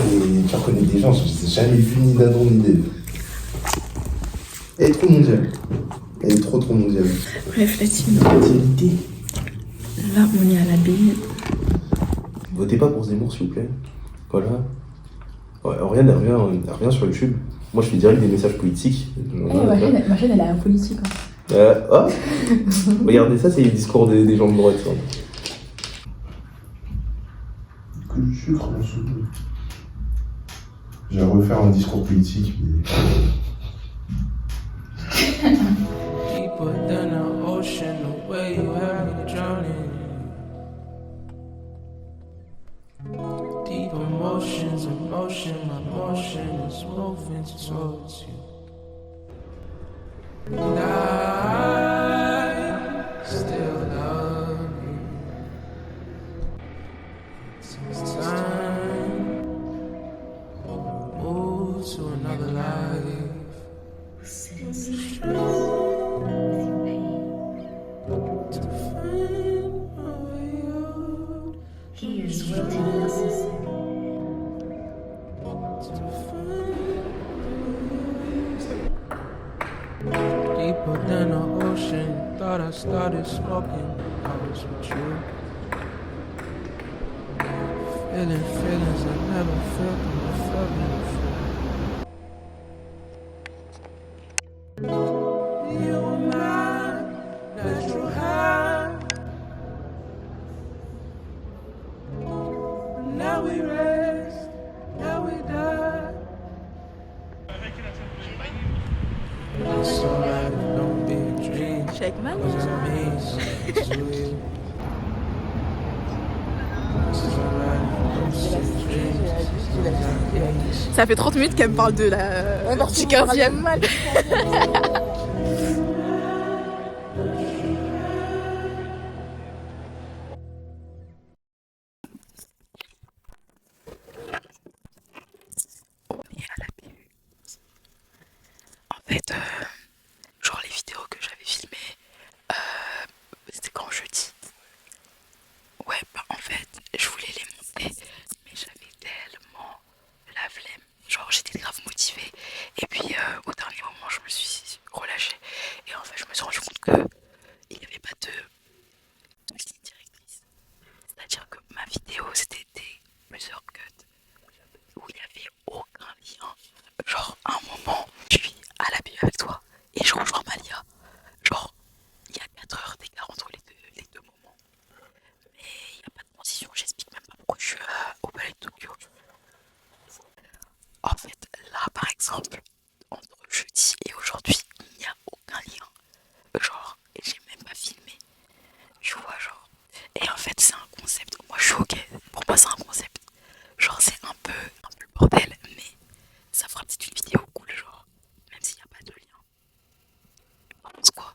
et tu reconnais des gens, je les ai jamais vus ni d'Adam ni d'Eve. Elle est trop mondiale. Elle est trop mondiale. Bref, la team. Là, on est à la bille. Votez pas pour Zemmour, s'il vous plaît. Voilà. Ouais, Oriane, elle revient sur YouTube. Moi, je fais direct des messages politiques. Ma chaîne, elle est politique. Oh regardez ça, c'est les discours des gens de droite. Ça. Que du sucre, on se dit. J'ai refaire un discours politique, mais... Deeper than the ocean, the way you have me drowning. Deep emotions, my motion is moving towards you. And I still love you. It's time to move to another life. Deeper than the ocean, thought I started smoking. I was with you. Feeling feelings I never felt them before. You were my natural high. Now we rest, now we die. It's alright, don't be a dream. Je suis avec Manu. Cause I mean something to you. It's alright, don't be a dream. Ça fait 30 minutes qu'elle me parle de la du 15e. En fait, genre les vidéos que j'avais filmées, c'était quand jeudi. Ouais, bah en fait, je voulais les monter, mais j'avais tellement la flemme. Genre j'étais grave motivée. Et puis au dernier moment, je me suis relâchée. Et en fait, je me suis rendu compte que il n'y avait pas de ligne directrice. C'est-à-dire que ma vidéo, c'était plusieurs cuts où il n'y avait aucun lien. Genre, à un moment, je suis à la BU avec toi et je rejoins Malia. Genre, il y a 4 heures d'écart entre les deux moments. Mais il n'y a pas de transition, j'explique même pas pourquoi je suis au Palais de Tokyo. En fait, là, par exemple, entre jeudi et aujourd'hui, il n'y a aucun lien. Genre, j'ai même pas filmé. Tu vois, genre. Et en fait, c'est un concept. Moi, je suis ok. Pour moi, c'est un concept. Genre, c'est un peu le bordel, mais ça fera peut-être une vidéo cool, genre. Même s'il n'y a pas de lien. T'en penses quoi?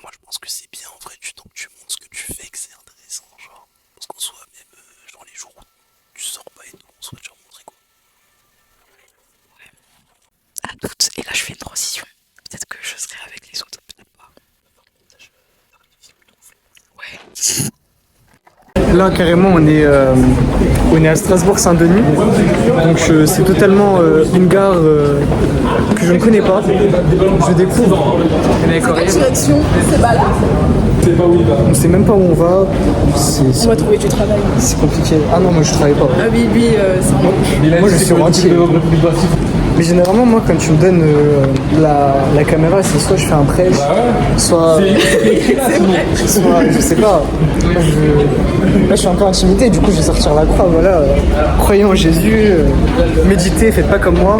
Moi, je pense que c'est bien en vrai du temps que tu montres ce que tu fais, que c'est intéressant, genre. Parce qu'en soit, même genre les jours où tu sors pas et tout, on soit déjà montré quoi. Ouais. À toutes. Et là, je fais une transition. Peut-être que je serai avec les autres, peut-être pas. Ouais. Là, carrément, on est à Strasbourg-Saint-Denis. Donc, c'est totalement une gare que je ne connais pas. Je découvre. Direction, c'est pas là. On sait même pas où on va. On va trouver du travail. C'est compliqué. Ah non, moi je travaille pas. Ah oui, lui, c'est un Moi je suis rentier. Mais généralement, moi, quand tu me donnes la caméra, c'est soit je fais un prêche, soit je sais pas. Là, je suis un peu intimidé, du coup, je vais sortir la croix. Voilà, croyez en Jésus, méditez, faites pas comme moi.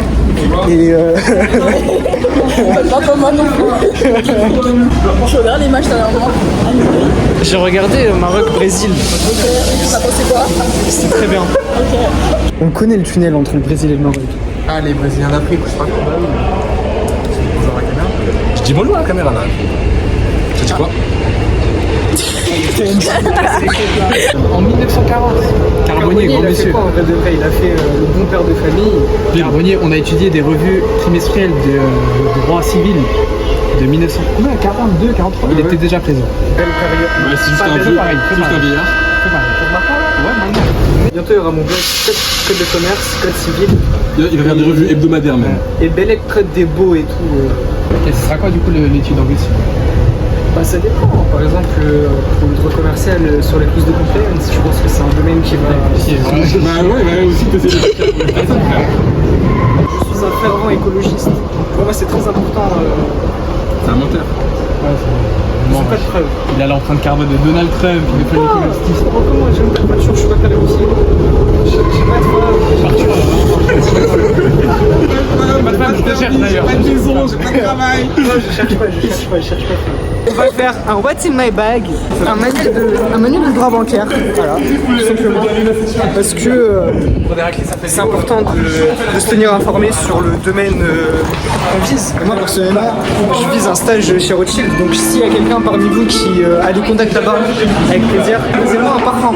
Et pas comme moi non plus. Je regarde les matchs dernièrement. j'ai regardé Maroc-Brésil. Ça pensait quoi? C'est très bien. On connaît le tunnel entre le Brésil et le Maroc. Ah, les Brésiliens d'Afrique, je crois. Bonjour à la caméra. Je dis bonjour à la caméra là. Tu dis quoi? En 1940. Carbonnier, grand il a fait monsieur. quoi en vrai de vrai? Il a fait le bon père de famille. Carbonnier, on a étudié des revues trimestrielles de droit civil de 1900. Combien? 42, 43. Il était déjà présent. Belle période. Ouais, c'est juste Pas un belle, vieux, pareil, juste un vieillard. Ouais, maintenant. Bientôt il y aura mon blog code de commerce, code civil. Il va faire des revues hebdomadaires même. Et Bellec traite des beaux et tout. Et ce sera quoi du coup l'étude en Russie? Bah ça dépend. Par exemple, pour le droit commercial sur les clauses de compliance, je pense que c'est un domaine qui va... Bah ouais, aussi que c'est... Je suis un fervent écologiste. Pour moi c'est très important. C'est un menteur. Ouais, c'est pas de preuve. Il a l'empreinte carbone de Donald Trump, il fait l'écologiste. Comment j'aime pas de voiture, je suis pas faire aussi. J'ai pas de preuve. Je te cherche d'ailleurs. J'ai pas de maison, j'ai pas de travail. Non, je cherche pas. On va faire un What's in my bag, un manuel de droit bancaire, voilà, tout simplement. Parce que c'est important de se tenir informé sur le domaine qu'on vise. Moi personnellement, je vise un stage chez Rothschild, donc s'il y a quelqu'un parmi vous qui a des contacts là-bas, avec plaisir, posez-moi un parfum.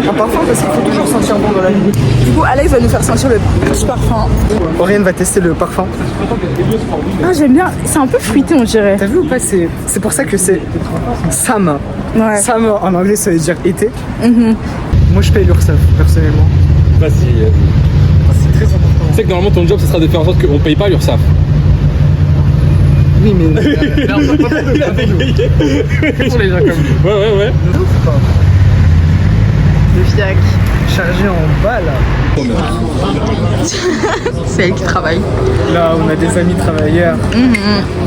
Un parfum parce qu'il faut toujours sentir bon dans la vie. Du coup, Alex va nous faire sentir le petit parfum. Oriane va tester le parfum. Ah, j'aime bien. C'est un peu fruité, on dirait. T'as vu ou pas, c'est pour ça que c'est Sam. Ouais. Sam en anglais ça veut dire été. Moi je paye l'URSSAF personnellement. Bah si. C'est très important. Tu sais que normalement ton job ce sera de faire en sorte qu'on paye pas l'URSSAF. Oui mais là on va pas Il a payé. Pour les gens comme Ouais. Le fiac chargé en bas là. C'est elle qui travaille. Là on a des amis travailleurs.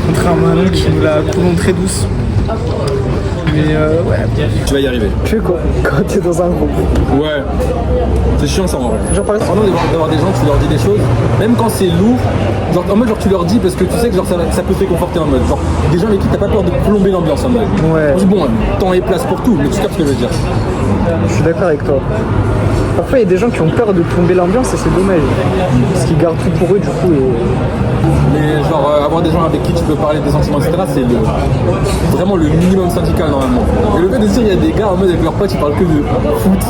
Contrairement à nous qui nous la coulons très douce. Mais ouais. Tu vas y arriver. Tu fais quoi quand t'es dans un groupe? Ouais. C'est chiant ça en vrai. Genre par exemple, D'avoir des gens, tu leur dis des choses, même quand c'est lourd, genre en mode genre tu leur dis parce que tu sais que genre ça peut te réconforter en mode genre des gens avec qui t'as pas peur de plomber l'ambiance en mode. Ouais. On dit bon, temps et place pour tout, mais tu captes ce que je veux dire. je suis d'accord avec toi. Parfois il y a des gens qui ont peur de plomber l'ambiance et c'est dommage. Parce qu'ils gardent tout pour eux du coup et... Mais genre avoir des gens avec qui tu peux parler des sentiments etc, c'est vraiment le minimum syndical normalement. Et le fait de dire il y a des gars en mode avec leurs potes ils parlent que de foot,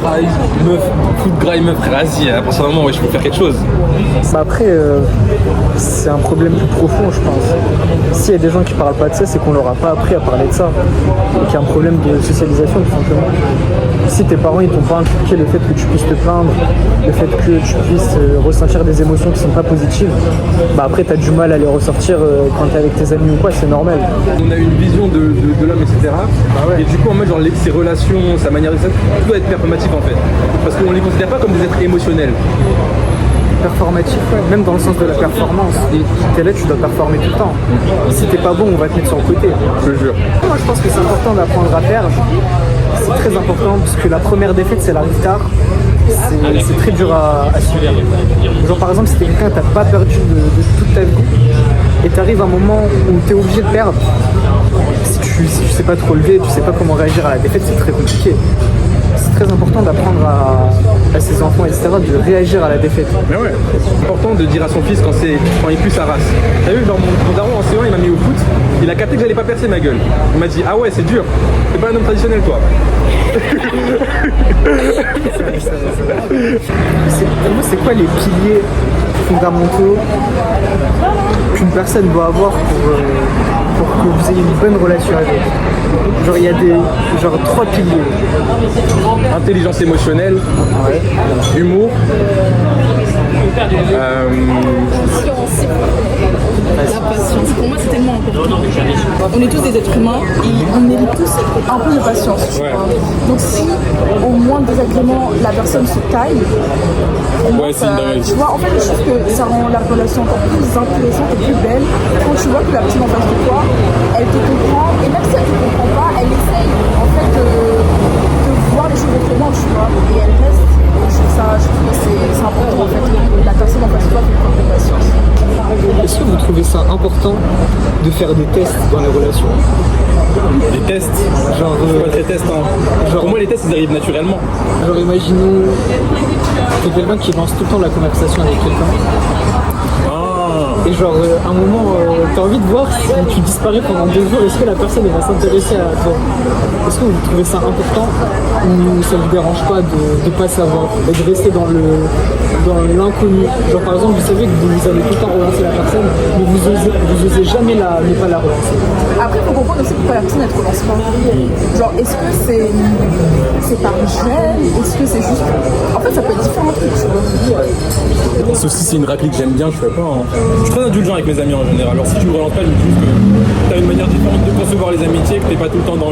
graille, meuf, foot, graille, meuf, vas-y, à partir d'un moment ouais je peux faire quelque chose. Bah après, c'est un problème plus profond, je pense. S'il y a des gens qui parlent pas de ça, c'est qu'on leur a pas appris à parler de ça. Et qu'il y a un problème de socialisation, tout simplement. Si tes parents ils t'ont pas inculqué le fait que tu puisses te plaindre, le fait que tu puisses ressentir des émotions qui sont pas positives, bah après t'as du mal à les ressortir quand t'es avec tes amis ou quoi, c'est normal. On a une vision de l'homme, etc. Et du coup, en mode, genre, ses relations, sa manière de faire, tout doit être performatif en fait. Parce qu'on les considère pas comme des êtres émotionnels. Performatif, ouais. Même dans le sens de la performance. T'es là, tu dois performer tout le temps. Si t'es pas bon, on va te mettre sur le côté. Je te jure. Moi, je pense que c'est important d'apprendre à perdre. C'est très important parce que la première défaite, c'est la tard. C'est très dur à subir. Genre, par exemple, si t'es quelqu'un que t'as pas perdu de toute ta vie et t'arrives à un moment où t'es obligé de perdre, si tu sais pas te relever, tu sais pas comment réagir à la défaite, c'est très compliqué. C'est très important d'apprendre à ses enfants, etc., de réagir à la défaite. Mais ouais, c'est important de dire à son fils quand il pue sa race. T'as vu, genre mon daron en C1, il m'a mis au foot, il a capté que j'allais pas percer ma gueule. Il m'a dit, ah ouais, c'est dur, t'es pas un homme traditionnel toi. Pour moi, c'est quoi les piliers fondamentaux qu'une personne doit avoir pour que vous ayez une bonne relation avec elle? Genre, il y a trois piliers. Intelligence émotionnelle, humour, La patience, pour moi c'est tellement important. On est tous des êtres humains et on mérite tous un peu de patience. Tu vois. Donc si au moins désagrément la personne se taille, tu vois, en fait je trouve que ça rend la relation encore plus intéressante et plus belle quand tu vois que la personne en face de toi, elle te comprend et même si elle te comprend pas, elle essaye en fait de voir les choses autrement, tu vois, et elle reste. Je trouve que c'est important en fait. La personne en face de toi fait preuve de patience. Est-ce que vous trouvez ça important de faire des tests dans les relations? des tests. Genre, Les tests, hein. Pour moi, les tests, ils arrivent naturellement. genre imaginons que quelqu'un qui lance tout le temps la conversation avec quelqu'un. Et genre, à un moment, t'as envie de voir si tu disparais pendant 2 jours, est-ce que la personne elle va s'intéresser à toi? Est-ce que vous trouvez ça important ou ça vous dérange pas de pas savoir et de rester dans dans l'inconnu. Genre par exemple, vous savez que vous allez tout le temps relancer la personne, mais vous osez jamais ne pas la relancer. Après, il faut comprendre aussi pourquoi la personne ne te relance pas. Genre, est-ce que c'est par gêne? Est-ce que c'est juste. En fait, ça peut être différents trucs, tu vois. Sauf si c'est une réplique que j'aime bien, je fais pas. Hein. Je suis très indulgent avec mes amis en général. Alors si tu me relances pas, je me dis que t'as une manière différente de concevoir les amitiés, que t'es pas tout le temps dans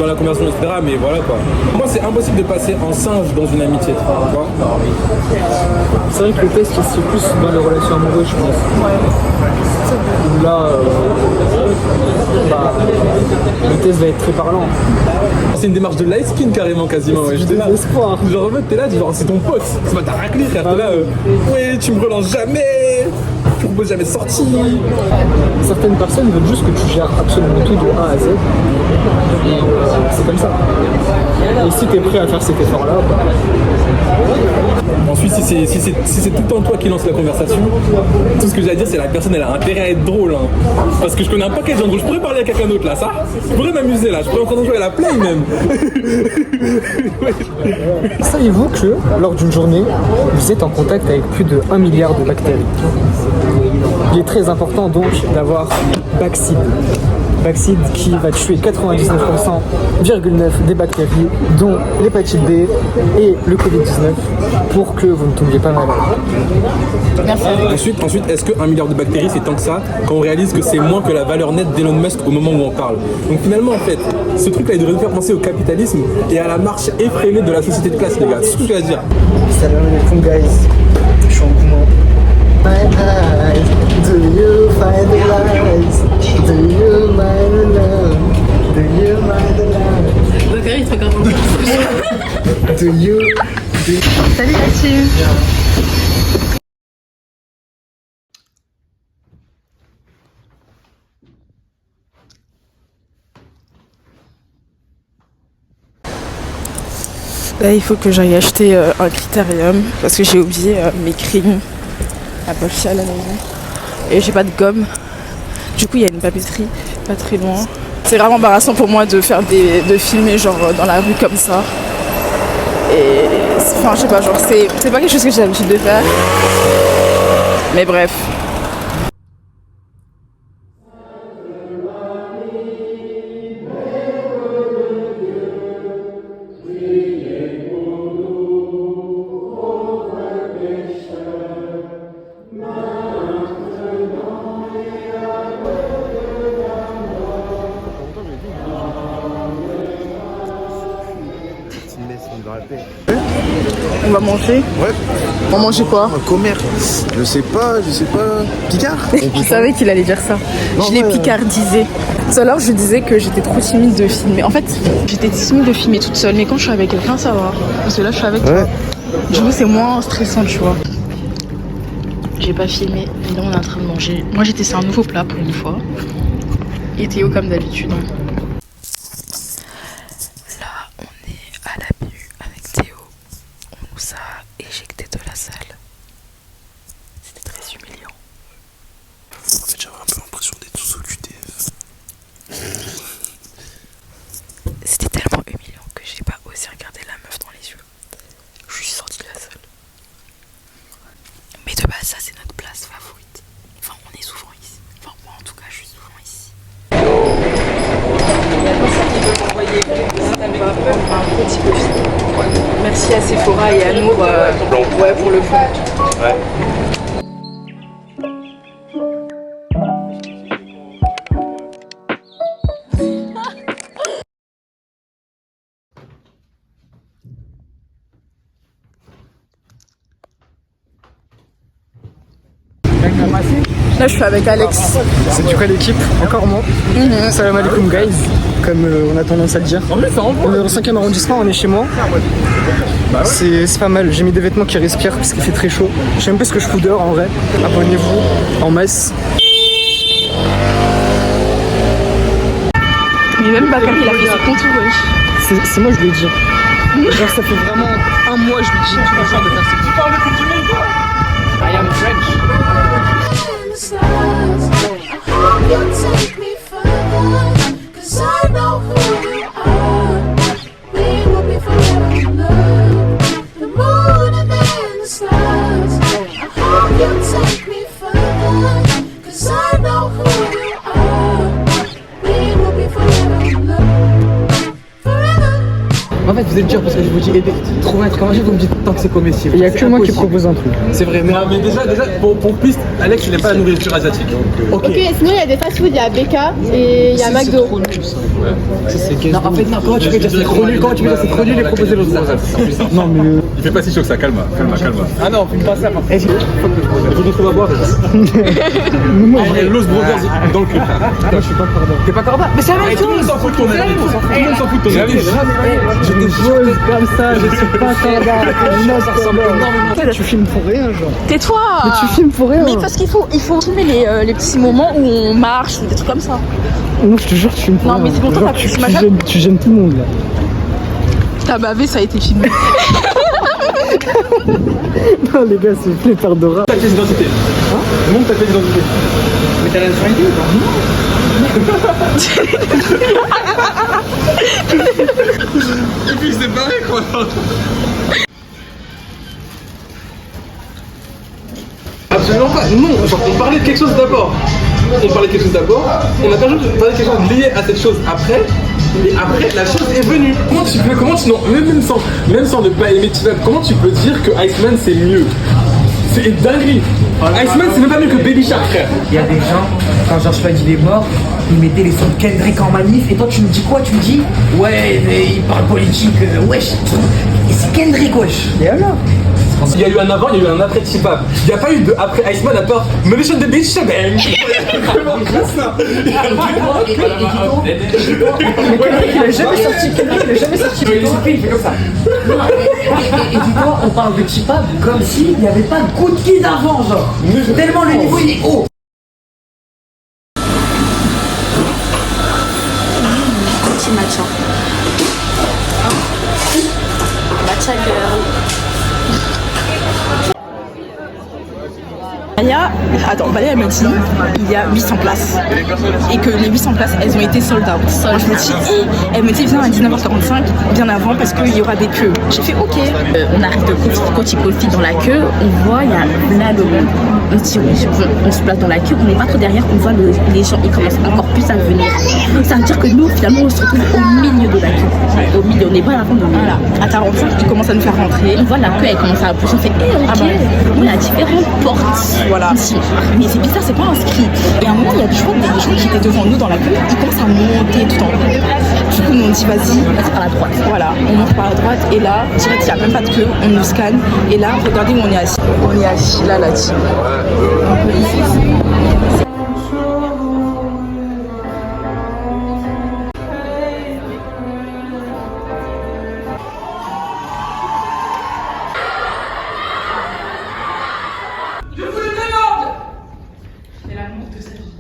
la conversation, etc. Mais voilà quoi. Moi, c'est impossible de passer en singe dans une amitié. Tu vois. C'est vrai que le test, c'est plus dans les relations amoureuses, je pense. Où là, le test va être très parlant. C'est une démarche de light skin carrément, quasiment. Ouais, j'étais là. Espoir. Genre en fait, t'es là, genre c'est ton pote. C'est pas ta raclée, frère. T'es là, ouais, tu me relances jamais. Tu me proposes jamais de sortie. Certaines personnes veulent juste que tu gères absolument tout de A à Z. Et c'est comme ça. Et si t'es prêt à faire cet effort-là, Ensuite, si c'est tout le temps toi qui lance la conversation, tout ce que j'ai à dire, c'est la personne, elle a intérêt à être drôle. Hein. Parce que je connais un paquet de gens drôles. Je pourrais parler à quelqu'un d'autre là, ça. Je pourrais m'amuser là. Je pourrais en train de jouer à la play même. Savez-vous que lors d'une journée, vous êtes en contact avec plus de 1 milliard de bactéries. Il est très important donc d'avoir Bacide. Bacide qui va tuer 99,9% des bactéries, dont l'hépatite B et le Covid-19, pour que vous ne tombiez pas malade. Ensuite, est-ce que 1 milliard de bactéries, c'est tant que ça, quand on réalise que c'est moins que la valeur nette d'Elon Musk au moment où on parle. Donc finalement, en fait, ce truc-là, il devrait nous faire penser au capitalisme et à la marche effrénée de la société de classe, les gars. C'est tout ce que je veux dire. Salam alaikum, guys. Je suis en mouvement. My eyes, do you find the lies? Do you mind the love? Do you mind the love? Bakary, il te regarde. Do you... Salut la team. Là, il faut que j'aille acheter un critérium parce que j'ai oublié mes crayons à poche à la maison et j'ai pas de gomme. Du coup, il y a une papeterie pas très loin. C'est vraiment embarrassant pour moi de filmer genre dans la rue comme ça. Et enfin, je sais pas, genre c'est pas quelque chose que j'ai l'habitude de faire. Mais bref. On va manger. Ouais. On va manger quoi? Un commerce. Je sais pas. Picard. Je savais qu'il allait dire ça. Non, Je l'ai ouais. picardisé. Tout à l'heure, je disais que j'étais trop timide de filmer. En fait, j'étais timide de filmer toute seule, mais quand je suis avec quelqu'un, ça va. Parce que là, je suis avec toi. Du coup, c'est moins stressant, tu vois. J'ai pas filmé, mais là, on est en train de manger. Moi, j'ai testé un nouveau plat pour une fois. Et Théo, comme d'habitude. Là, on est à la BU avec Théo. On nous a éjecté de la salle. C'était très humiliant. En fait, j'avais un peu l'impression d'être sous QTF. C'était tellement humiliant que j'ai pas osé regarder la meuf dans les yeux. Je suis sortie de la salle. Mais de base, ça c'est notre place favorite. Enfin, on est souvent ici. Enfin, moi en tout cas, je suis souvent ici. Merci à Sephora et à Nour pour le fond. Ouais. Là, je suis avec Alex. C'est du coup l'équipe, encore moins. Salam alaikum, guys, comme on a tendance à le dire. On est dans le 5e arrondissement, on est chez moi. C'est pas mal, j'ai mis des vêtements qui respirent parce qu'il fait très chaud. Je sais même pas ce que je fous dehors en vrai. Abonnez-vous en masse. Mais même Bakary, il a fait son contour, wesh. C'est moi, je lui ai dit. Genre, ça fait vraiment un mois, je lui dis tous les jours de faire ça. Tu parles de Coupe du Monde, toi? I am French. You take me further, 'cause I know who you are. We will be forever in love. The moon and then the stars. vous êtes dur parce que je vous dis aider. Trouver un truc à manger, vous me dites tant que c'est comestible. Il y a que moi qui propose un truc. C'est vrai, mais. Non, mais déjà pour piste, Alex, il n'est pas la nourriture asiatique. Ok, sinon il y a des fast-food, il y a BK et il y a McDo. Non, en fait, non, comment tu peux dire c'est trop nul? Comment tu peux dire c'est trop nul et proposer l'autre chose? Non, mais. Il fait pas si chaud que ça, calme. Ah non, fume pas ça, par contre. Il faut qu'on trouve à boire déjà. J'ai Los Brothers dans le cul. Moi, je suis pas cordon. T'es pas cordon? Mais c'est la même Tout le monde chose! s'en fout de ton avis. Tout le monde s'en fout de ton avis. Je te pose comme ça, je suis pas cordon. Non, ça ressemble énormément. Tu filmes pour rien, genre. Tais-toi. Mais tu filmes pour rien. Mais parce qu'il faut filmer les petits moments où on marche ou des trucs comme ça. Non, je te jure, tu filmes pour Non, rien. mais c'est pour toi, Genre, t'as pris ce machin. tu gênes tout le monde, là. T'as bavé, ça a été filmé. Non, les gars, s'il vous plaît, Pardora. Ta pièce d'identité. Montre ta pièce d'identité. Mais t'as la nationalité ou Et puis il s'est barré quoi. Absolument pas. Non, genre, on parlait de quelque chose d'abord. On a parlé de quelque chose lié à cette chose après. Et après, la chose est venue. Non, même sans ne pas aimer T-Fab, comment tu peux dire que Iceman c'est mieux? C'est une dinguerie. Iceman c'est même pas mieux que Baby Shark, frère. Il y a des gens, quand George Floyd il est mort, ils mettaient les sons de Kendrick en manif, et toi tu me dis quoi? Tu me dis, ouais, mais il parle politique, wesh, c'est Kendrick, wesh. Et alors? Il y a eu un avant, il y a eu un après T-Fab. Il n'y a pas eu de après Iceman à part Melissa de Beach Shabam. Comment ça? Il est jamais sorti, il est jamais sorti. Il fait comme ça. Et dis-toi, on parle de T-Fab comme s'il n'y avait pas de coup de kid avant, genre. Tellement le niveau il est haut. Petit matcha. Matcha girl. Valéa me dit il y a 800 places et que les 800 places elles ont été sold out. Moi, je me dis, et elle me dit viens à 19h45 bien avant parce qu'il y aura des queues. J'ai fait ok. On arrive de Coty dans la queue, on voit il y a plein de monde. On se dit on se place dans la queue, on n'est pas trop derrière, on voit les gens ils commencent encore plus à venir. Ça veut dire que nous finalement on se retrouve au milieu de la queue. Au milieu, on n'est pas à la fin de voilà. À 45 ils commencent à nous faire rentrer. On voit la queue elle commence à pousser, on fait ok. On a différentes portes. Voilà. Mais c'est bizarre, c'est pas inscrit. Et à un moment, il y a des gens qui étaient devant nous dans la queue, ils commencent à monter tout en haut. Du coup, nous on dit vas-y par la droite. Voilà, on monte par la droite et là, direct, il n'y a même pas de queue, on nous scanne. Et là, regardez où on est assis. On est assis là, là-dessus. Je vous le demande! C'est l'amour de sa vie.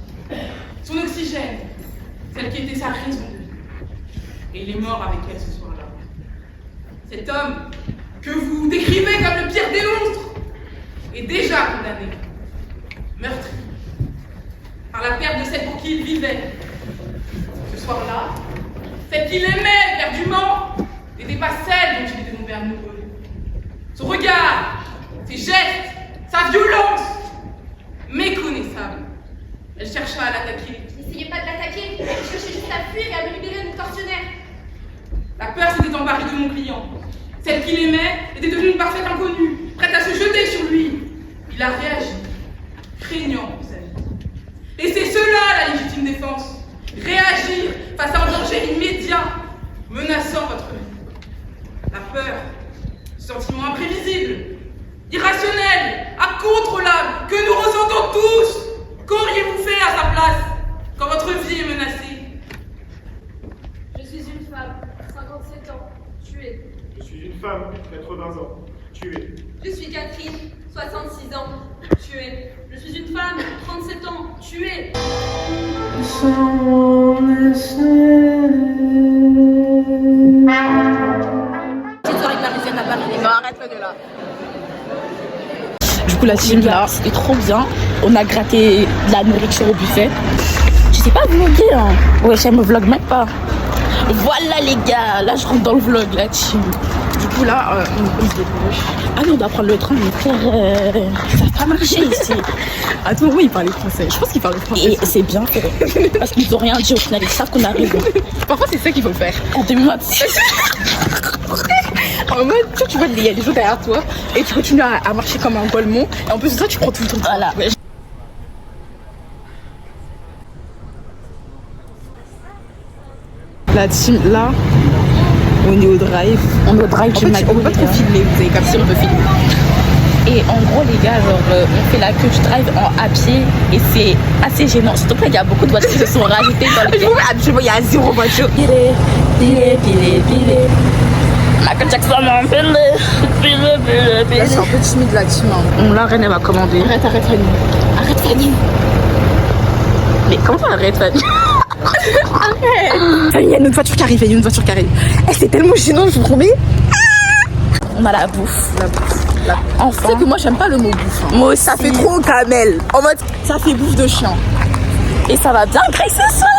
Son oxygène. Celle qui était sa raison de vie. Et il est mort avec elle ce soir-là. Cet homme que vous décrivez comme le pire des monstres est déjà condamné. Meurtri. Par la perte de celle pour qui il vivait. Ce soir-là, celle qu'il aimait éperdument n'était pas celle dont il était tombé amoureux. Son regard, ses gestes, sa violence, méconnaissable. Elle chercha à l'attaquer. N'essayez pas de l'attaquer, je cherchais juste à fuir et à me libérer de mon tortionnaire. La peur s'était emparée de mon client. Celle qu'il aimait était devenue une parfaite inconnue, prête à se jeter sur lui. Il a réagi, craignant pour sa vie. Et c'est cela la légitime défense. Réagir face à un danger immédiat, menaçant votre vie. La peur, ce sentiment imprévisible, irrationnel, incontrôlable, que nous ressentons tous. Qu'auriez-vous fait à sa place quand votre vie est menacée? Je suis une femme, 57 ans, tuée. Je suis une femme, 80 ans, tuée. Je suis Catherine, 66 ans, tuée. Je suis une femme, 37 ans, tuée. Du coup la team là, c'était trop bien. On a gratté de la nourriture au buffet. Je sais pas vlogger hein. Ouais, je me vlog même pas. Voilà les gars, là je rentre dans le vlog la team. Du coup là, on se débrouille. Ah non, on doit prendre le train, mais frère, ça va pas marcher ici. Attends, oui, il parlait français. Je pense qu'il parle français. Et c'est bien fait. Parce qu'ils ont rien dit au final, ils savent qu'on arrive. Parfois, c'est ça qu'il faut faire. En 2026. En mode, tu vois, il y a des gens derrière toi et tu continues à marcher comme un golemon. Et en plus de ça, tu prends tout le temps. Voilà. La team, là, on est au drive. On est au drive du McDo. On peut pas trop filmer, vous avez capté, on peut filmer. Et en gros, les gars, genre, on fait la queue du drive à pied et c'est assez gênant. Surtout que là, il y a beaucoup de voitures qui se sont rajoutées dans le quai. Absolument, il y a 0 voiture. Pilé. Michael Jackson, pilé. Là, c'est un peu timide la team. On l'a, Reine, elle va commander. Arrête, Fanny. Arrête, Fanny. Mais comment ça arrête, Fanny? Arrête. Fanny, il y a une autre voiture qui arrive, Eh, c'est tellement gênant, je vous promets. On a la bouffe. Enfin. Tu sais que moi, j'aime pas le mot bouffe. Moi aussi. Ça fait trop camel. En mode, ça fait bouffe de chien. Et ça va bien, Grace, ce soir.